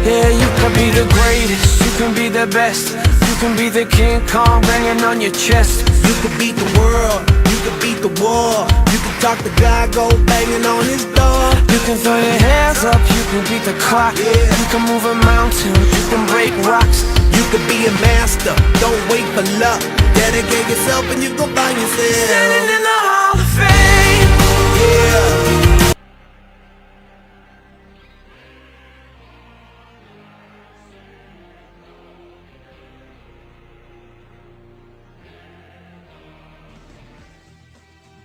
Yeah, you can be the greatest, you can be the best, you can be the King Kong banging on your chest. You can beat the world, you can beat the war. You can talk to God, go banging on his door. You can throw your hands up, you can beat the clock. You can move a mountain, you can break rocks. You can be a master, don't wait for luck. Dedicate yourself and you go find yourself Standing in the Hall of Fame. Yeah.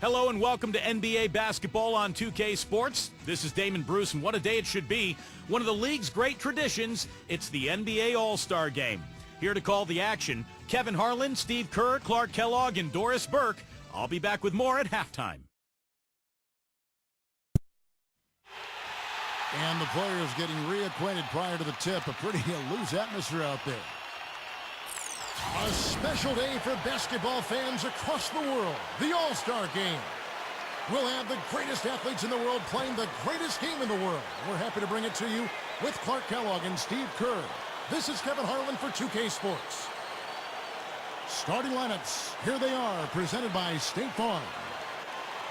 Hello and welcome to NBA basketball on 2K Sports. This is Damon Bruce, and what a day it should be. One of the league's great traditions, it's the NBA All-Star Game. Here to call the action, Kevin Harlan, Steve Kerr, Clark Kellogg, and Doris Burke. I'll be back with more at halftime. And the players getting reacquainted prior to the tip. A pretty loose atmosphere out there. A special day for basketball fans across the world. The All-Star Game. We'll have the greatest athletes in the world playing the greatest game in the world. We're happy to bring it to you with Clark Kellogg and Steve Kerr. This is Kevin Harlan for 2K Sports. Starting lineups, here they are, presented by State Farm.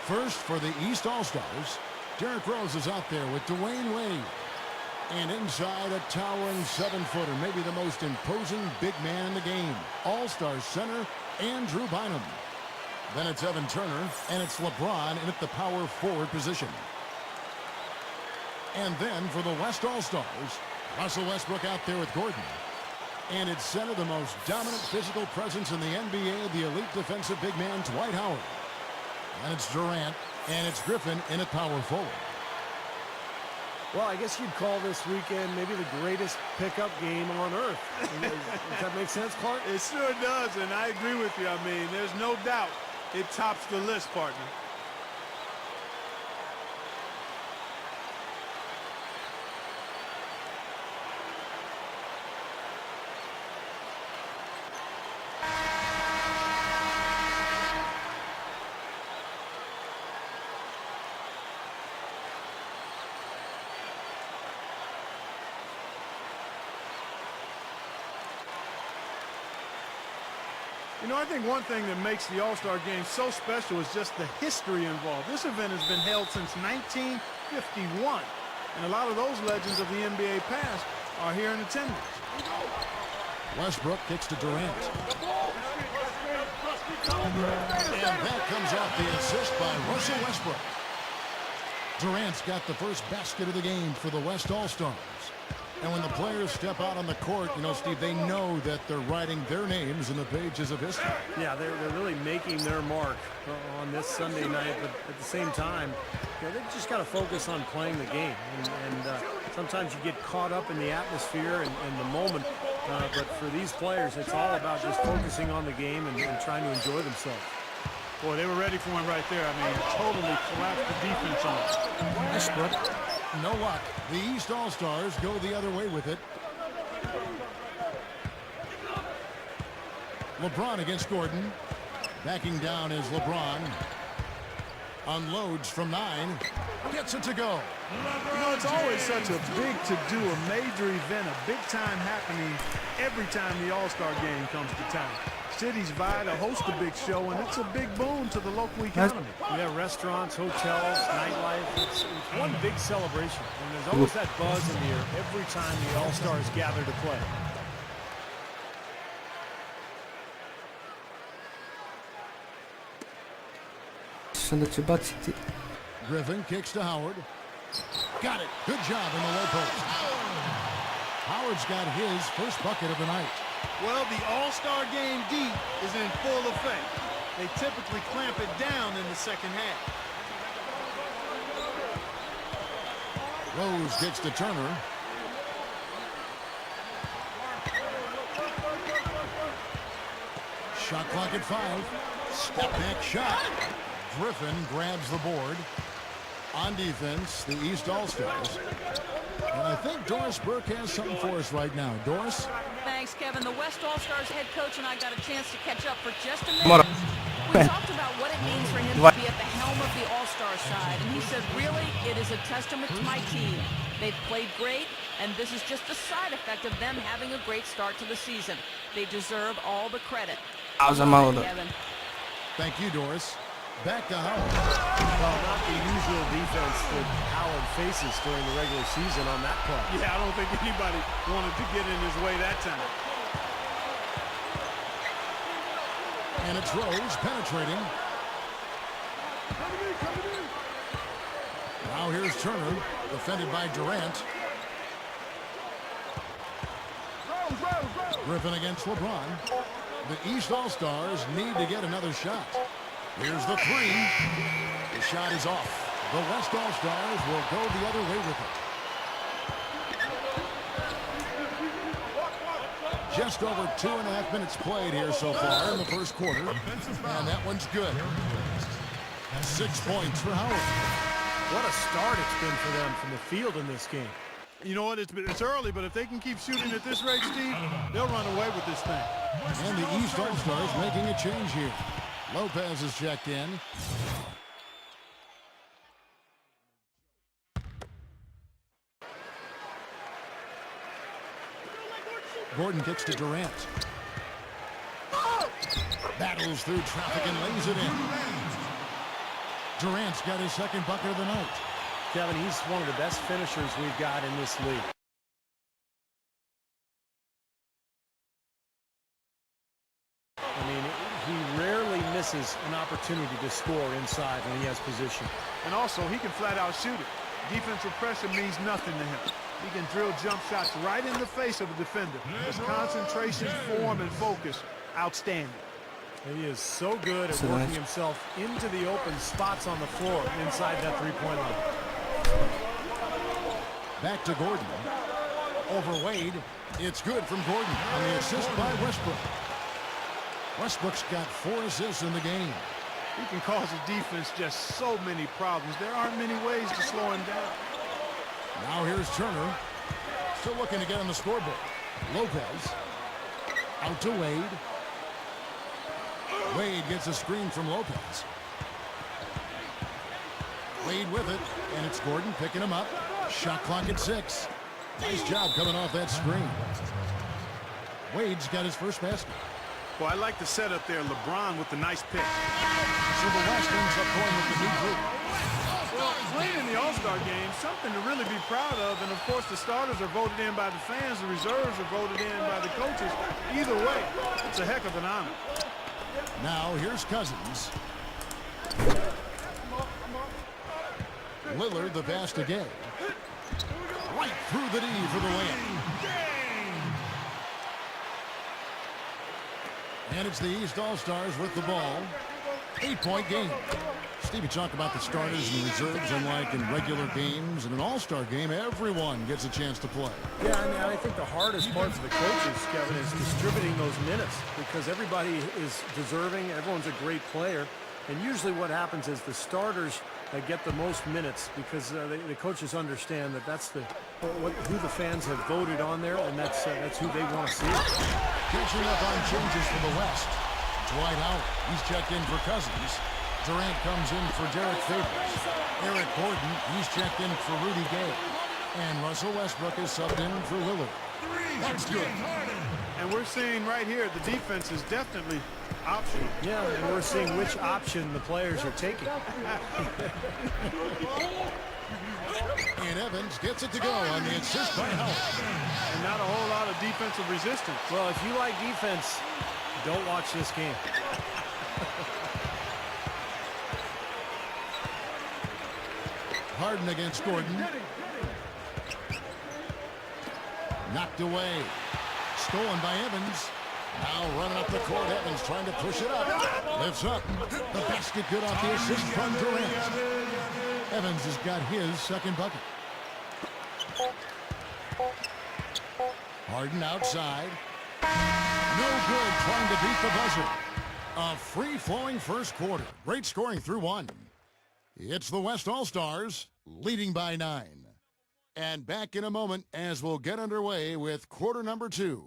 First for the East All-Stars, Derrick Rose is out there with Dwayne Wade. And inside, a towering 7-footer, maybe the most imposing big man in the game. All-Star center, Andrew Bynum. Then it's Evan Turner, and it's LeBron in at the power forward position. And then for the West All-Stars, Russell Westbrook out there with Gordon. And it's center, the most dominant physical presence in the NBA, the elite defensive big man, Dwight Howard. And it's Durant, and it's Griffin in at power forward. Well, I guess you'd call this weekend maybe the greatest pickup game on earth. Does that make sense, Clark? It sure does, and I agree with you. I mean, there's no doubt it tops the list, partner. You know, I think one thing that makes the All-Star Game so special is just the history involved. This event has been held since 1951, and a lot of those legends of the NBA past are here in attendance. Westbrook kicks to Durant. And that comes off the assist by Russell Westbrook. Durant's got the first basket of the game for the West All-Stars. And when the players step out on the court, you know, Steve, they know that they're writing their names in the pages of history. Yeah, they're really making their mark on this Sunday night, but at the same time, you know, they've just got to focus on playing the game. And sometimes you get caught up in the atmosphere and the moment, but for these players, it's all about just focusing on the game and trying to enjoy themselves. Boy, they were ready for him right there. I mean, totally collapsed the defense on him. Westbrook, no luck. The East All-Stars go the other way with it. LeBron against Gordon. Backing down is LeBron. Unloads from 9. Gets it to go. You know, it's always such a big to-do, a major event, a big time happening every time the All-Star Game comes to town. Cities vie to host a big show, and it's a big boon to the local economy. Yeah, restaurants, hotels, nightlife, it's one big celebration. And there's always that buzz in the air every time the All-Stars gather to play. Griffin kicks to Howard. Got it. Good job in the low post. Howard's got his first bucket of the night. Well, the All-Star Game deep is in full effect. They typically clamp it down in the second half. Rose kicks to Turner. Shot clock at 5. Step back shot. Griffin grabs the board. On defense, the East All-Stars. And I think Doris Burke has something for us right now. Doris? Thanks, Kevin. The West All-Stars head coach and I got a chance to catch up for just a minute. We talked about what it means for him to be at the helm of the All-Star side, and he said, really, it is a testament to my team. They've played great, And this is just a side effect of them having a great start to the season. They deserve all the credit. Kevin. Thank you, Doris. Back to Howard. Well, not the usual defense that Howard faces during the regular season on that play. Yeah, I don't think anybody wanted to get in his way that time. And it's Rose penetrating. Now here's Turner, defended by Durant. Griffin against LeBron. The East All-Stars need to get another shot. Here's the three. The shot is off. The West All-Stars will go the other way with it. Just over 2.5 minutes played here so far in the first quarter. And that one's good. 6 points for Howard. What a start it's been for them from the field in this game. You know what? It's early, but if they can keep shooting at this rate, Steve, they'll run away with this thing. And the East All-Stars making a change here. Lopez is checked in. Gordon kicks to Durant. Battles through traffic and lays it in. Durant's got his second bucket of the night. Kevin, he's one of the best finishers we've got in this league. I mean, he rarely misses an opportunity to score inside when he has position. And also, he can flat out shoot it. Defensive pressure means nothing to him. He can drill jump shots right in the face of a defender. His concentration, form, and focus, outstanding. He is so good at working himself into the open spots on the floor inside that three-point line. Back to Gordon. Over Wade. It's good from Gordon on the assist by Westbrook. Westbrook's got 4 assists in the game. He can cause the defense just so many problems. There aren't many ways to slow him down. Now here's Turner. Still looking to get on the scoreboard. Lopez. Out to Wade. Wade gets a screen from Lopez. Wade with it, and it's Gordon picking him up. Shot clock at 6. Nice job coming off that screen. Wade's got his first basket. Well, I like the setup there. LeBron with the nice pick. So the West ends up going with the new group. Well, playing in the All-Star game, something to really be proud of. And, of course, the starters are voted in by the fans. The reserves are voted in by the coaches. Either way, it's a heck of an honor. Now here's Cousins. Lillard the pass to Gay. Right through the knee for the layup. And it's the East All-Stars with the ball. 8-point game. Stevie, talk about the starters and reserves. Unlike in regular games and an All-Star game, everyone gets a chance to play. Yeah, I mean, I think the hardest part for the coaches, Kevin, is distributing those minutes because everybody is deserving. Everyone's a great player. And usually what happens is the starters get the most minutes because the coaches understand that that's who the fans have voted on there, and that's who they want to see. Catching up on changes for the West. Dwight Howard, he's checked in for Cousins. Durant comes in for Derek Favors. Eric Gordon, he's checked in for Rudy Gay. And Russell Westbrook is subbed in for Lillard. That's good. And we're seeing right here the defense is definitely optional. Yeah, and we're seeing which option the players are taking. And Evans gets it to go on the assist by Howard. And not a whole lot of defensive resistance. Well, if you like defense, don't watch this game. Harden against Gordon. Knocked away. Stolen by Evans. Now running up the court. Evans trying to push it up. Lifts up. The basket good off the assist from Durant. Evans has got his second bucket. Harden outside. No good trying to beat the buzzer. A free-flowing first quarter. Great scoring through one. It's the West All-Stars leading by 9. And back in a moment as we'll get underway with quarter number 2.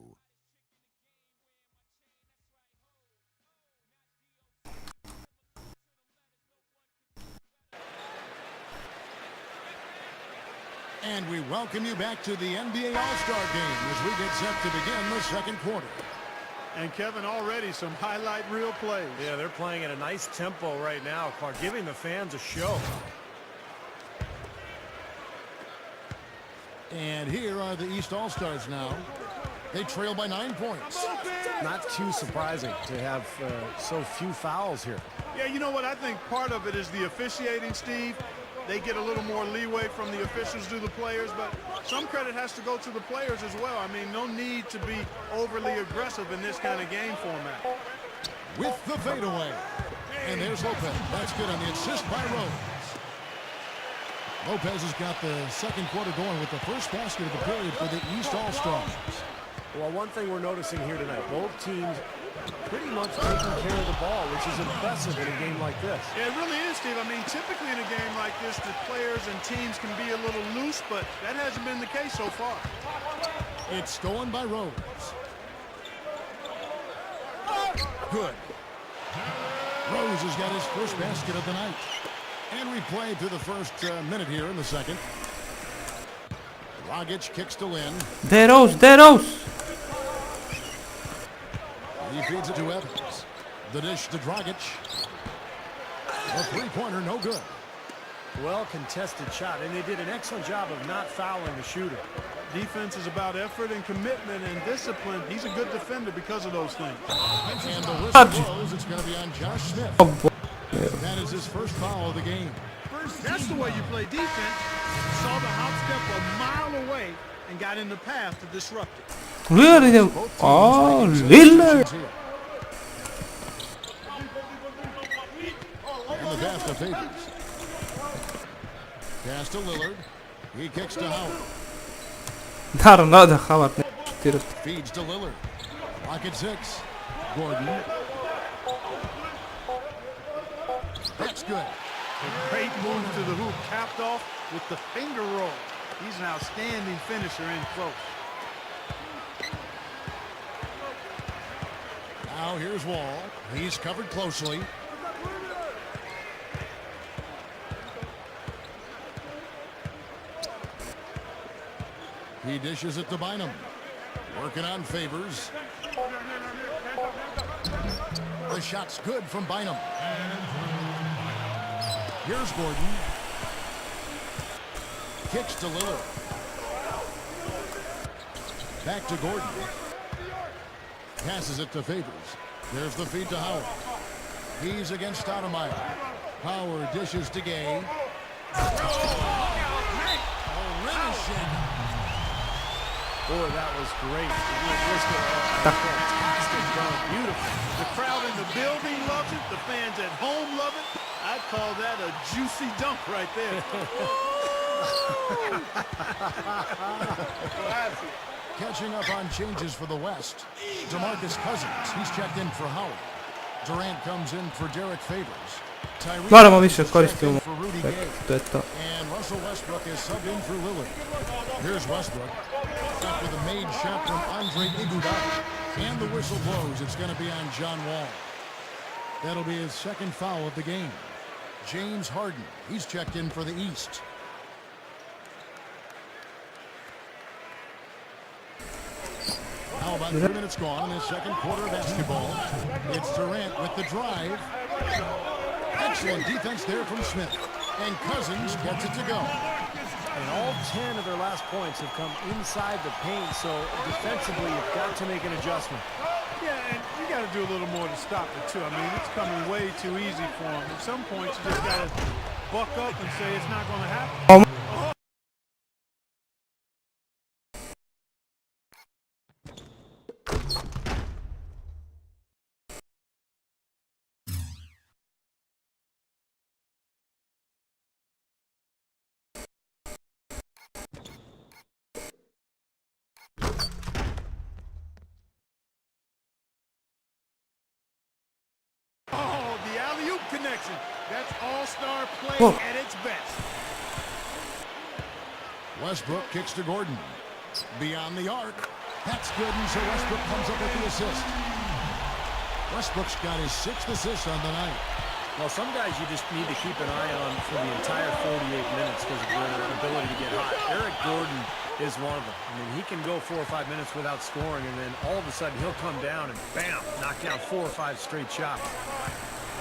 And we welcome you back to the NBA All-Star Game as we get set to begin the second quarter. And Kevin, already some highlight reel plays. Yeah, they're playing at a nice tempo right now, Clark, giving the fans a show. And here are the East All-Stars now. They trail by 9 points. Not too surprising to have so few fouls here. Yeah, you know what? I think part of it is the officiating, Steve. They get a little more leeway from the officials to the players, but some credit has to go to the players as well. I mean, no need to be overly aggressive in this kind of game format. With the fadeaway. And there's Lopez. That's good on the assist by Rose. Lopez has got the second quarter going with the first basket of the period for the East All-Stars. Well, one thing we're noticing here tonight, both teams pretty much taking care of the ball, which is impressive in a game like this. Yeah, it really is, Steve. I mean, typically in a game like this, the players and teams can be a little loose, but that hasn't been the case so far. It's stolen by Rose. Good. Rose has got his first basket of the night. And replayed through the first minute here in the second. Dragic kicks to Lynn. There Rose. He feeds it to Evans. The dish to Dragic. A three-pointer, no good. Well contested shot, and they did an excellent job of not fouling the shooter. Defense is about effort and commitment and discipline. He's a good defender because of those things. And the whistle blows. It's going to be on Josh Smith. That is his first foul of the game. That's the way you play defense. Saw the hop step a mile away and got in the path to disrupt it. Really? Oh, Lillard. And the pass to Favors. Pass to Lillard. He kicks to Howard. Naravno da Howard ne šutirati. Feeds to Lillard. Pocket 6. Gordon. That's good. A great move to the hoop, capped off with the finger roll. He's an outstanding finisher in close. Now here's Wall. He's covered closely. He dishes it to Bynum. Working on Favors. The shot's good from Bynum. Here's Gordon. Kicks to Lillard. Back to Gordon. Passes it to Favors. There's the feed to Howard. He's against Stoudemire. Howard dishes to Gay. Boy, that was great. Fantastic run. Beautiful. The crowd in the building loves it. The fans at home love it. I'd call that a juicy dunk right there. Catching up on changes for the West. DeMarcus Cousins. He's checked in for Howard. Durant comes in for Derek Favors. Moramo više koristiti for Rudy Gay. To je to. And Russell Westbrook is subbed in for Lillard. Here's Westbrook. Up with a made shot from Andre Iguodala. And the whistle blows. It's going to be on John Wall. That'll be his second foul of the game. James Harden. He's checked in for the East. How about 3 minutes gone in the second quarter of basketball? It's Durant with the drive. Excellent defense there from Smith. And Cousins gets it to go. And all 10 of their last points have come inside the paint, so defensively you've got to make an adjustment. Yeah, and you got to do a little more to stop it, too. I mean, it's coming way too easy for him. At some point, you just got to buck up and say it's not going to happen. Oh, the alley-oop connection. That's all-star play at its best. Westbrook kicks to Gordon. Beyond the arc. That's good, and so Westbrook comes up with the assist. Westbrook's got his 6th assist on the night. Well, some guys you just need to keep an eye on for the entire 48 minutes because of their ability to get hot. Eric Gordon is one of them. I mean, he can go 4 or 5 minutes without scoring, and then all of a sudden he'll come down and, bam, knock down 4 or 5 straight shots.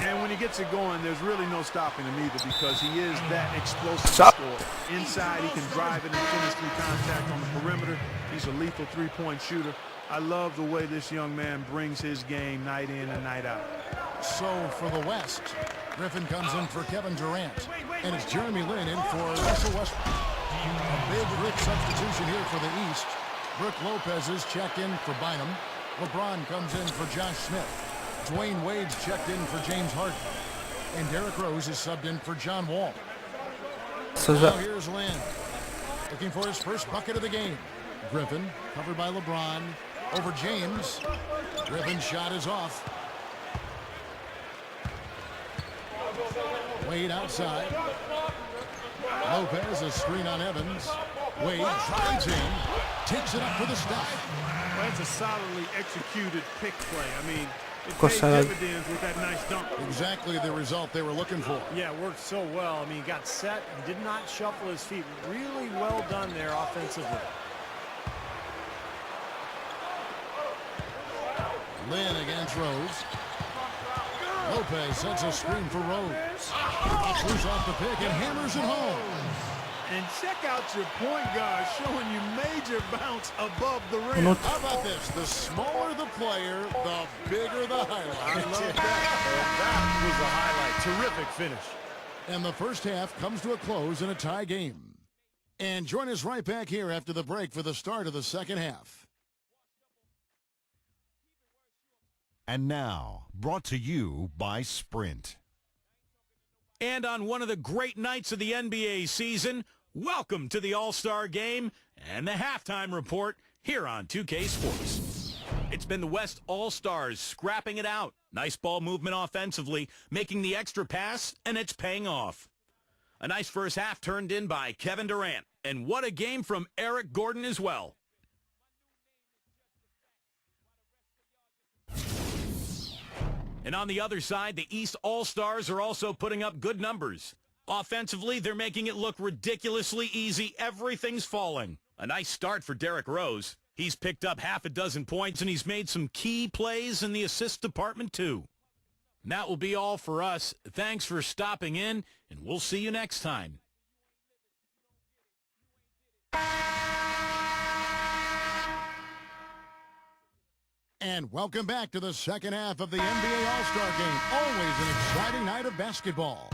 And when he gets it going, there's really no stopping him either because he is that explosive scorer. Inside, he can drive it and finish through contact on the perimeter. He's a lethal three-point shooter. I love the way this young man brings his game night in and night out. So for the West, Griffin comes in for Kevin Durant. And it's Jeremy Lin in for Russell Westbrook. A big Rick substitution here for the East. Brook Lopez is checked in for Bynum. LeBron comes in for Josh Smith. Dwayne Wade's checked in for James Harden. And Derrick Rose is subbed in for John Wall. Now here's Lin. Looking for his first bucket of the game. Griffin, covered by LeBron. Over James. Griffin's shot is off. Wade outside. Lopez, a screen on Evans. Wade drives in. Takes it up for the step. Well, that's a solidly executed pick play. I mean, it paid dividends with that nice dunk. Exactly the result they were looking for. Yeah, it worked so well. I mean, he got set and did not shuffle his feet. Really well done there offensively. Lin against Rose. Lopez sets a screen for Rose. Loose off the pick and hammers it home. And check out your point guard showing you major bounce above the rim. How about this? The smaller the player, the bigger the highlight. I love that was a highlight. Terrific finish. And the first half comes to a close in a tie game. And join us right back here after the break for the start of the second half. And now, brought to you by Sprint. And on one of the great nights of the NBA season, welcome to the All-Star Game and the halftime report here on 2K Sports. It's been the West All-Stars scrapping it out. Nice ball movement offensively, making the extra pass, and it's paying off. A nice first half turned in by Kevin Durant. And what a game from Eric Gordon as well. And on the other side, the East All-Stars are also putting up good numbers. Offensively, they're making it look ridiculously easy. Everything's falling. A nice start for Derrick Rose. He's picked up half a dozen points, and he's made some key plays in the assist department, too. And that will be all for us. Thanks for stopping in, and we'll see you next time. And welcome back to the second half of the NBA All-Star Game. Always an exciting night of basketball.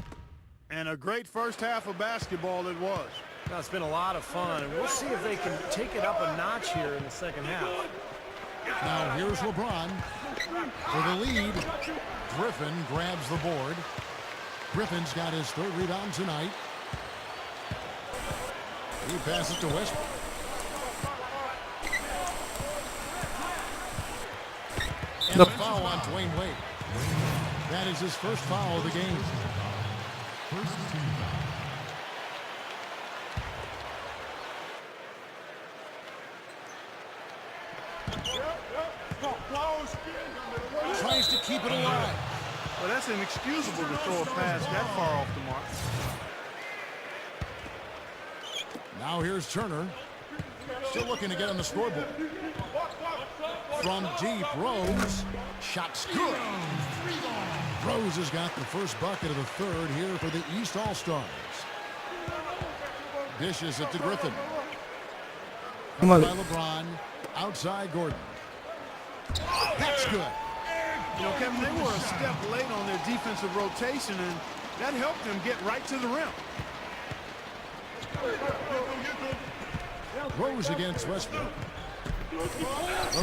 And a great first half of basketball it was. Now, it's been a lot of fun, and we'll see if they can take it up a notch here in the second half. Now here's LeBron for the lead. Griffin grabs the board. Griffin's got his third rebound tonight. He passes to Westbrook. And a foul on Dwayne Wade. That is his first foul of the game. Tries to keep it alive. Well, that's inexcusable to throw a pass that far off the mark. Now here's Turner. Still looking to get on the scoreboard. From deep, Rose. Shot's good. Rose has got the first bucket of the third here for the East All-Stars. Dishes it to Griffin. By LeBron. Outside Gordon. That's good. You know, Kevin, they were a step late on their defensive rotation, and that helped them get right to the rim. Rose against Westbrook.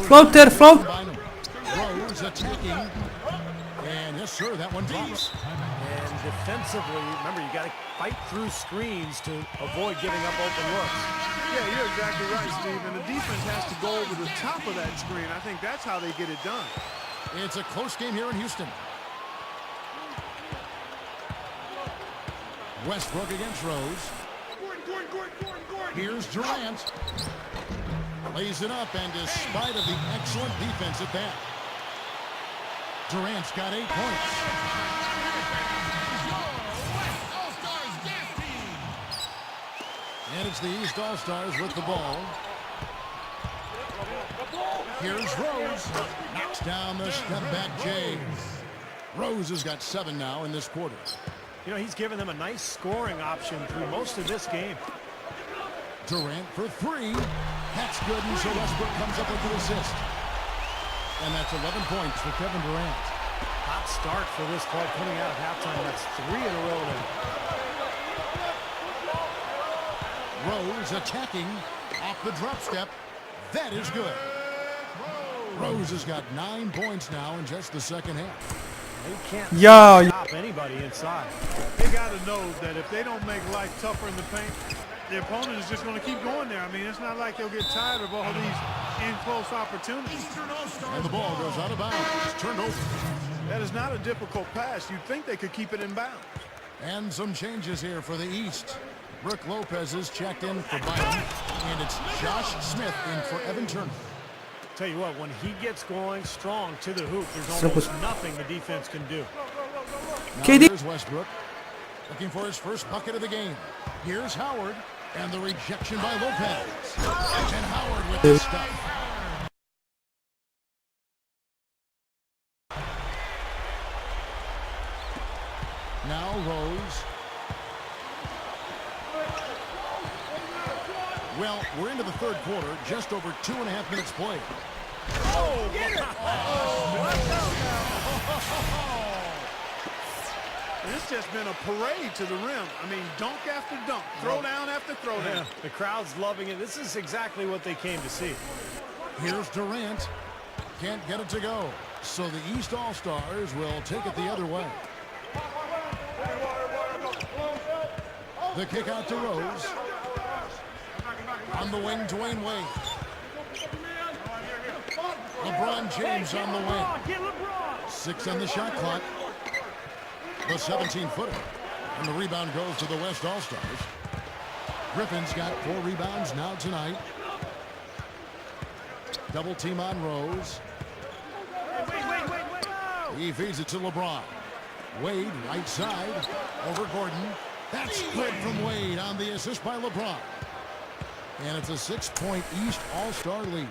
Float there, float. Rose attacking. And yes, sir, that one drops. And defensively, remember, you got to fight through screens to avoid giving up open looks. Yeah, you're exactly right, Steve. And the defense has to go over the top of that screen. I think that's how they get it done. It's a close game here in Houston. Westbrook against Rose. Here's Durant. Lays it up, and despite of the excellent defense at that, Durant's got 8 points. And it's the East All-Stars with the ball. Here's Rose. Knocks down the step-back James. Rose has got 7 now in this quarter. You know, he's given them a nice scoring option through most of this game. Durant for 3. That's good, and so Westbrook comes up with the assist. And that's 11 points for Kevin Durant. Hot start for this club coming out of halftime. That's 3 in a row now. Rose attacking off the drop step. That is good. Rose has got 9 points now in just the second half. They can't stop anybody inside. They got to know that if they don't make life tougher in the paint, the opponent is just going to keep going there. I mean, it's not like they'll get tired of all these in-close opportunities. And the ball goes out of bounds. It's turned over. That is not a difficult pass. You'd think they could keep it in bounds. And some changes here for the East. Brooke Lopez is checked in for Bynum, and it's Josh Smith in for Evan Turner. Tell you what, when he gets going strong to the hoop, there's almost nothing the defense can do. Now here's Westbrook looking for his first bucket of the game. Here's Howard, and the rejection by Lopez. And Howard with the stuff. Now Rose. Well, we're into the third quarter, just over 2.5 minutes played. Oh, get it! It's just been a parade to the rim. I mean, dunk after dunk, throw down after throw down. Yeah, the crowd's loving it. This is exactly what they came to see. Here's Durant. Can't get it to go. So the East All-Stars will take it the other way. The kick out to Rose. On the wing, Dwayne Wade. LeBron James on the wing. 6 on the shot clock. The 17-footer. And the rebound goes to the West All-Stars. Griffin's got 4 rebounds now tonight. Double team on Rose. He feeds it to LeBron. Wade, right side. Over Gordon. That's good from Wade on the assist by LeBron. And it's a 6-point East All-Star lead.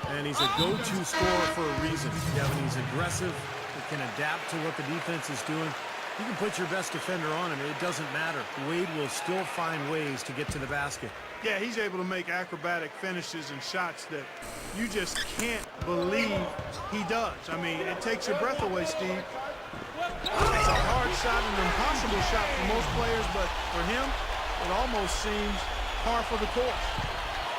And he's a go-to scorer for a reason. Kevin, he's aggressive. He can adapt to what the defense is doing. You can put your best defender on him. It doesn't matter. Wade will still find ways to get to the basket. Yeah, he's able to make acrobatic finishes and shots that you just can't believe he does. I mean, it takes your breath away, Steve. It's a hard shot, an impossible shot for most players, but for him, it almost seems par for the course.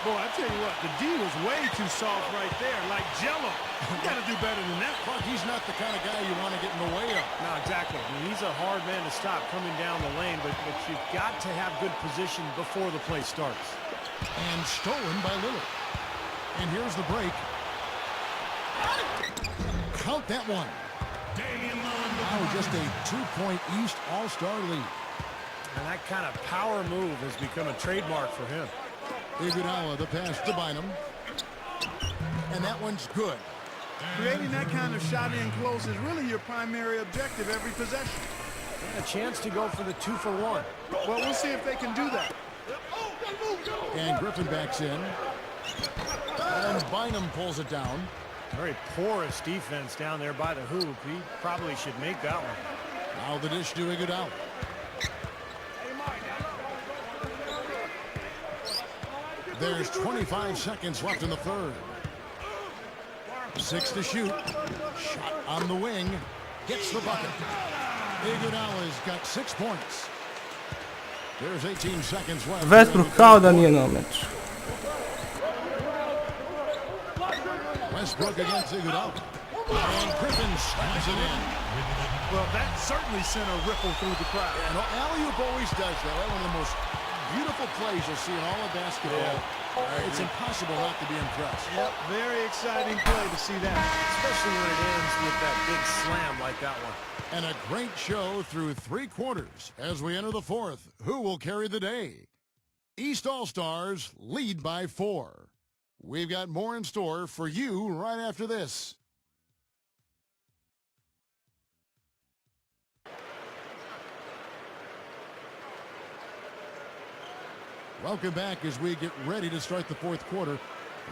Boy, I tell you what, the D was way too soft right there, like Jell-O. You got to do better than that. Clark, he's not the kind of guy you want to get in the way of. No, exactly. I mean, he's a hard man to stop coming down the lane, but you've got to have good position before the play starts. And stolen by Lillard. And here's the break. Count that one. Now just a 2-point East All-Star lead. And that kind of power move has become a trademark for him. Iguodala, the pass to Bynum. And that one's good. Creating that kind of shot in close is really your primary objective every possession. And a chance to go for the 2-for-1. Well, we'll see if they can do that. And Griffin backs in. And Bynum pulls it down. Very porous defense down there by the hoop. He probably should make that one. Now the dish to Iguodala. There's 25 seconds left in the third. 6 to shoot. Shot on the wing. Gets the bucket. Iguodala's got 6 points. There's 18 seconds left. Westbrook kao da nije na meč. Westbrook against Iguodala. And Griffin snaps it in. Well, that certainly sent a ripple through the crowd. And alley-oop always does that. One of the most beautiful plays you'll see in all of basketball. It's impossible not to be impressed. Yep, very exciting play to see that. Especially when it ends with that big slam like that one. And a great show through 3 quarters. As we enter the fourth, who will carry the day? East All-Stars lead by 4. We've got more in store for you right after this. Welcome back as we get ready to start the fourth quarter.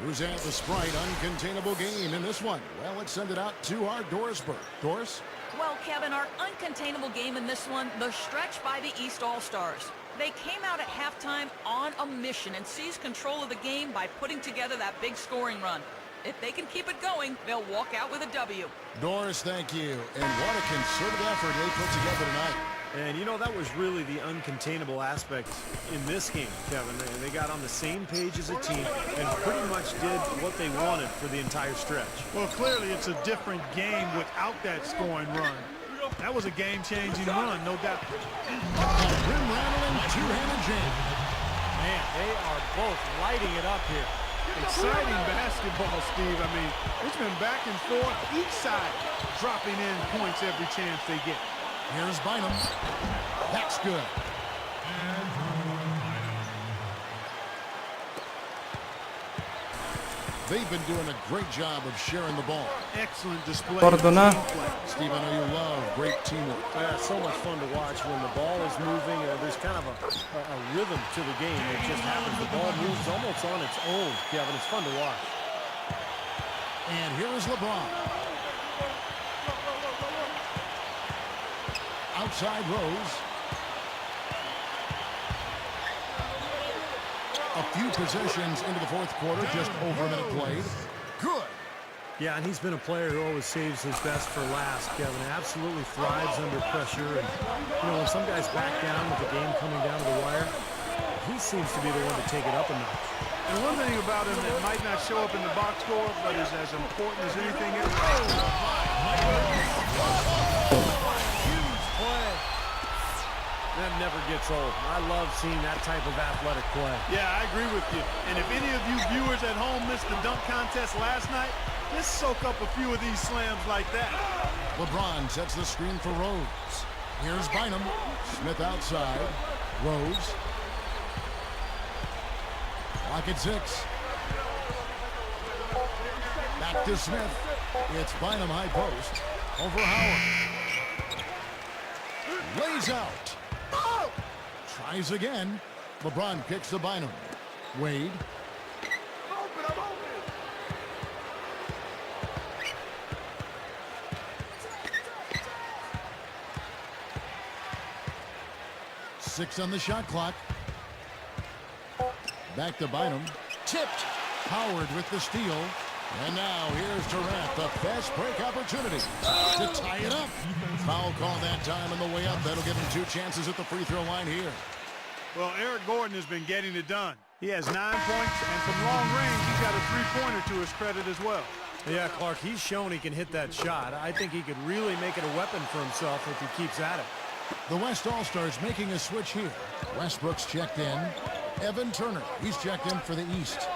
Who's had the Sprite uncontainable game in this one? Well, let's send it out to our Doris Burke. Doris? Well, Kevin, our uncontainable game in this one, the stretch by the East All-Stars. They came out at halftime on a mission and seized control of the game by putting together that big scoring run. If they can keep it going, they'll walk out with a W. Doris, thank you. And what a concerted effort they put together tonight. And, you know, that was really the uncontainable aspect in this game, Kevin. They got on the same page as a team and pretty much did what they wanted for the entire stretch. Well, clearly it's a different game without that scoring run. That was a game-changing run, no doubt. Rim-rattling two-handed jam. Man, they are both lighting it up here. Exciting basketball, Steve. I mean, it's been back and forth, each side dropping in points every chance they get. Here's Bynum. That's good. They've been doing a great job of sharing the ball. Excellent display. Ordona. Steve, I know you love great teamwork. It's so much fun to watch when the ball is moving. There's kind of a rhythm to the game. It just happens. The ball moves almost on its own, Kevin. It's fun to watch. And here is LeBron. Outside Rose. A few possessions into the fourth quarter, just over a minute played. Good. Yeah, and he's been a player who always saves his best for last, Kevin. Absolutely thrives under pressure. And, you know, when some guys back down with the game coming down to the wire, he seems to be the one to take it up a notch. And one thing about him that might not show up in the box score, but is as important as anything else. Huge play. That never gets old. I love seeing that type of athletic play. Yeah, I agree with you. And if any of you viewers at home missed the dunk contest last night, just soak up a few of these slams like that. LeBron sets the screen for Rose. Here's Bynum. Smith outside. Rose. Clock at 6. Back to Smith. It's Bynum high post. Over Howard. Lays out. Tries again. LeBron kicks to Bynum. Wade. Six on the shot clock. Back to Bynum. Tipped. Howard with the steal. And now here's Durant, the fast break opportunity to tie it up. Foul call that time on the way up. That'll give him 2 chances at the free throw line here. Well, Eric Gordon has been getting it done. He has 9 points, and from long range, he's got a three-pointer to his credit as well. Yeah, Clark, he's shown he can hit that shot. I think he could really make it a weapon for himself if he keeps at it. The West All-Stars making a switch here. Westbrook's checked in. Evan Turner, he's checked in for the East.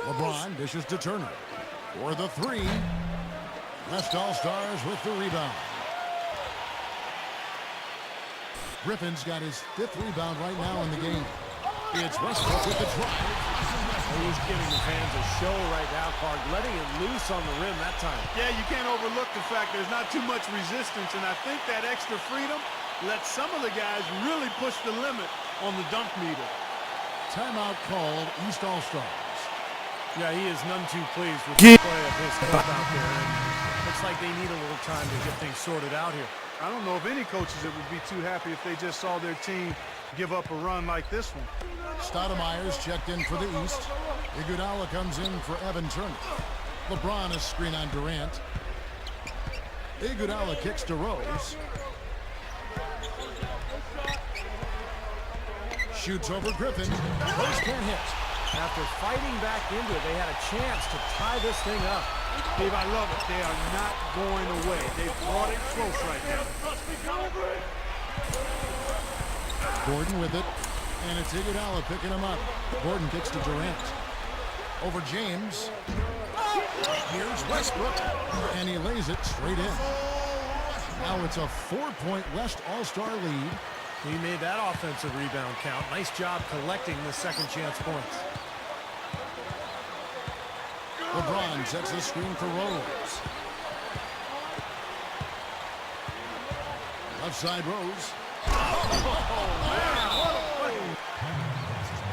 LeBron dishes to Turner for the 3. West All-Stars with the rebound. Griffin's got his 5th rebound right now in the game. It's Westbrook with the drive. He's giving the fans a show right now, Clark, letting it loose on the rim that time. Yeah, you can't overlook the fact there's not too much resistance, and I think that extra freedom lets some of the guys really push the limit on the dunk meter. Timeout called, East All-Stars. Yeah, he is none too pleased with the play of his club out there. And looks like they need a little time to get things sorted out here. I don't know of any coaches that would be too happy if they just saw their team give up a run like this one. Stoudemire's checked in for the East. Iguodala comes in for Evan Turner. LeBron is screen on Durant. Iguodala kicks to Rose. Shoots over Griffin. Rose can't hit. After fighting back into it, they had a chance to tie this thing up. Steve, I love it. They are not going away. They've brought it close right now. Gordon with it. And it's Iguodala picking him up. Gordon kicks to Durant. Over James. Here's Westbrook. And he lays it straight in. Now it's a 4-point West All-Star lead. He made that offensive rebound count. Nice job collecting the second chance points. LeBron sets the screen for Rose. Left side Rose.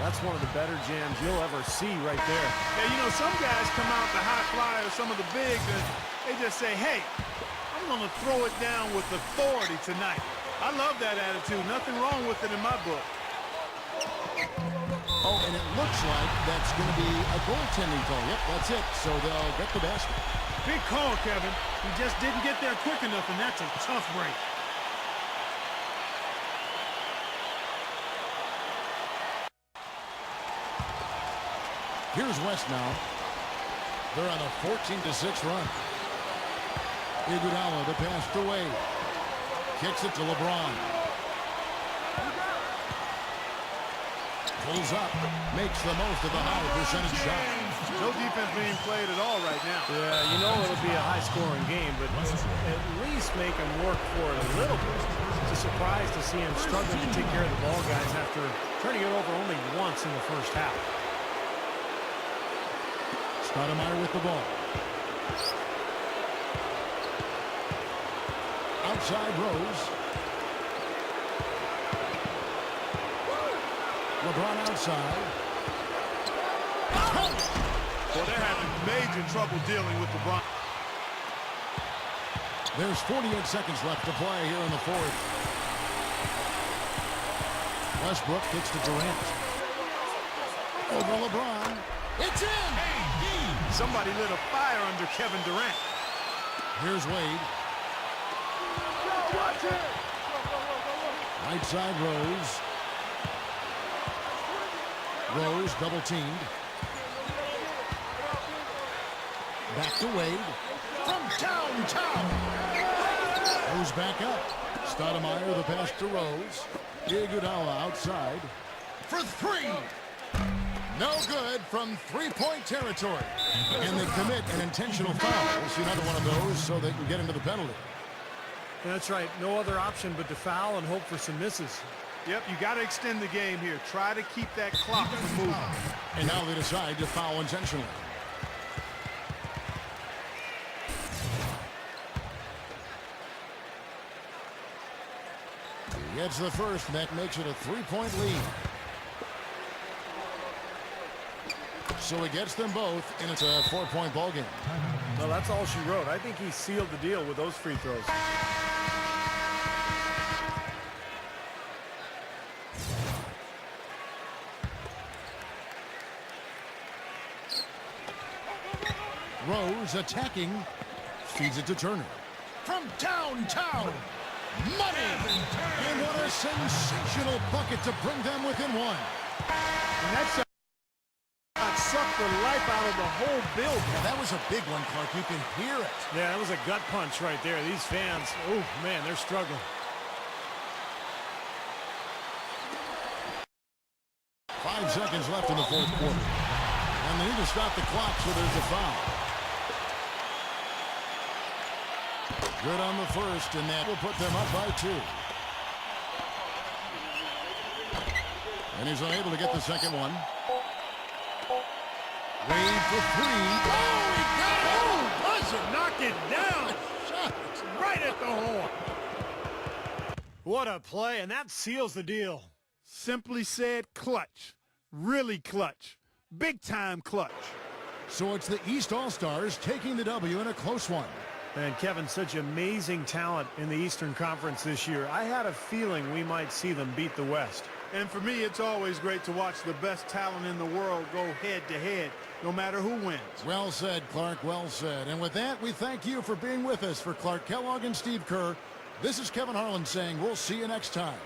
That's one of the better jams you'll ever see right there. Yeah, you know, some guys come out the high flyers, some of the bigs, and they just say, hey, I'm going to throw it down with authority tonight. I love that attitude. Nothing wrong with it in my book. Oh, and it looks like that's going to be a goaltending call. Yep, that's it. So they'll get the basket. Big call, Kevin. He just didn't get there quick enough, and that's a tough break. Here's West now. They're on a 14-6 run. Iguodala, the pass to Wade. Kicks it to LeBron. Pulls up. Makes the most of the high percentage shot. No defense being played at all right now. Yeah, you know it'll be a high-scoring game, but at least make him work for it a little bit. It's a surprise to see him struggling to take care of the ball guys after turning it over only once in the first half. Stoudemire with the ball. Outside Rose. LeBron outside. Well, they're having major trouble dealing with LeBron. There's 48 seconds left to play here in the fourth. Westbrook kicks to Durant. Over LeBron. It's in! Somebody lit a fire under Kevin Durant. Here's Wade. Right side Rose. Rose double teamed. Back to Wade. From downtown. Rose back up. Stoudemire the pass to Rose. Iguodala outside. For three. No good from three-point territory. And they commit an intentional foul. We'll see another one of those so they can get into the penalty. That's right. No other option but to foul and hope for some misses. Yep, you got to extend the game here. Try to keep that clock from moving. And now they decide to foul intentionally. He gets the first, and that makes it a three-point lead. So he gets them both, and it's a four-point ball game. Well, that's all she wrote. I think he sealed the deal with those free throws. Rose attacking. Feeds it to Turner. From downtown. Money! And what a sensational bucket to bring them within one. And that shot sucked the life out of the whole building. Yeah, that was a big one, Clark. You can hear it. Yeah, that was a gut punch right there. These fans, oh, man, they're struggling. 5 seconds left in the fourth quarter. And they need to stop the clock, so there's a foul. Good on the first, and that will put them up by 2. And he's unable to get the second one. Wade for 3. Oh, he got it! Oh, buzzer, knocked it down. Shot right at the horn. What a play, and that seals the deal. Simply said, clutch. Really clutch. Big time clutch. So it's the East All-Stars taking the W in a close one. And Kevin, such amazing talent in the Eastern Conference this year. I had a feeling we might see them beat the West. And for me, it's always great to watch the best talent in the world go head-to-head, no matter who wins. Well said, Clark, well said. And with that, we thank you for being with us. For Clark Kellogg and Steve Kerr, this is Kevin Harlan saying we'll see you next time.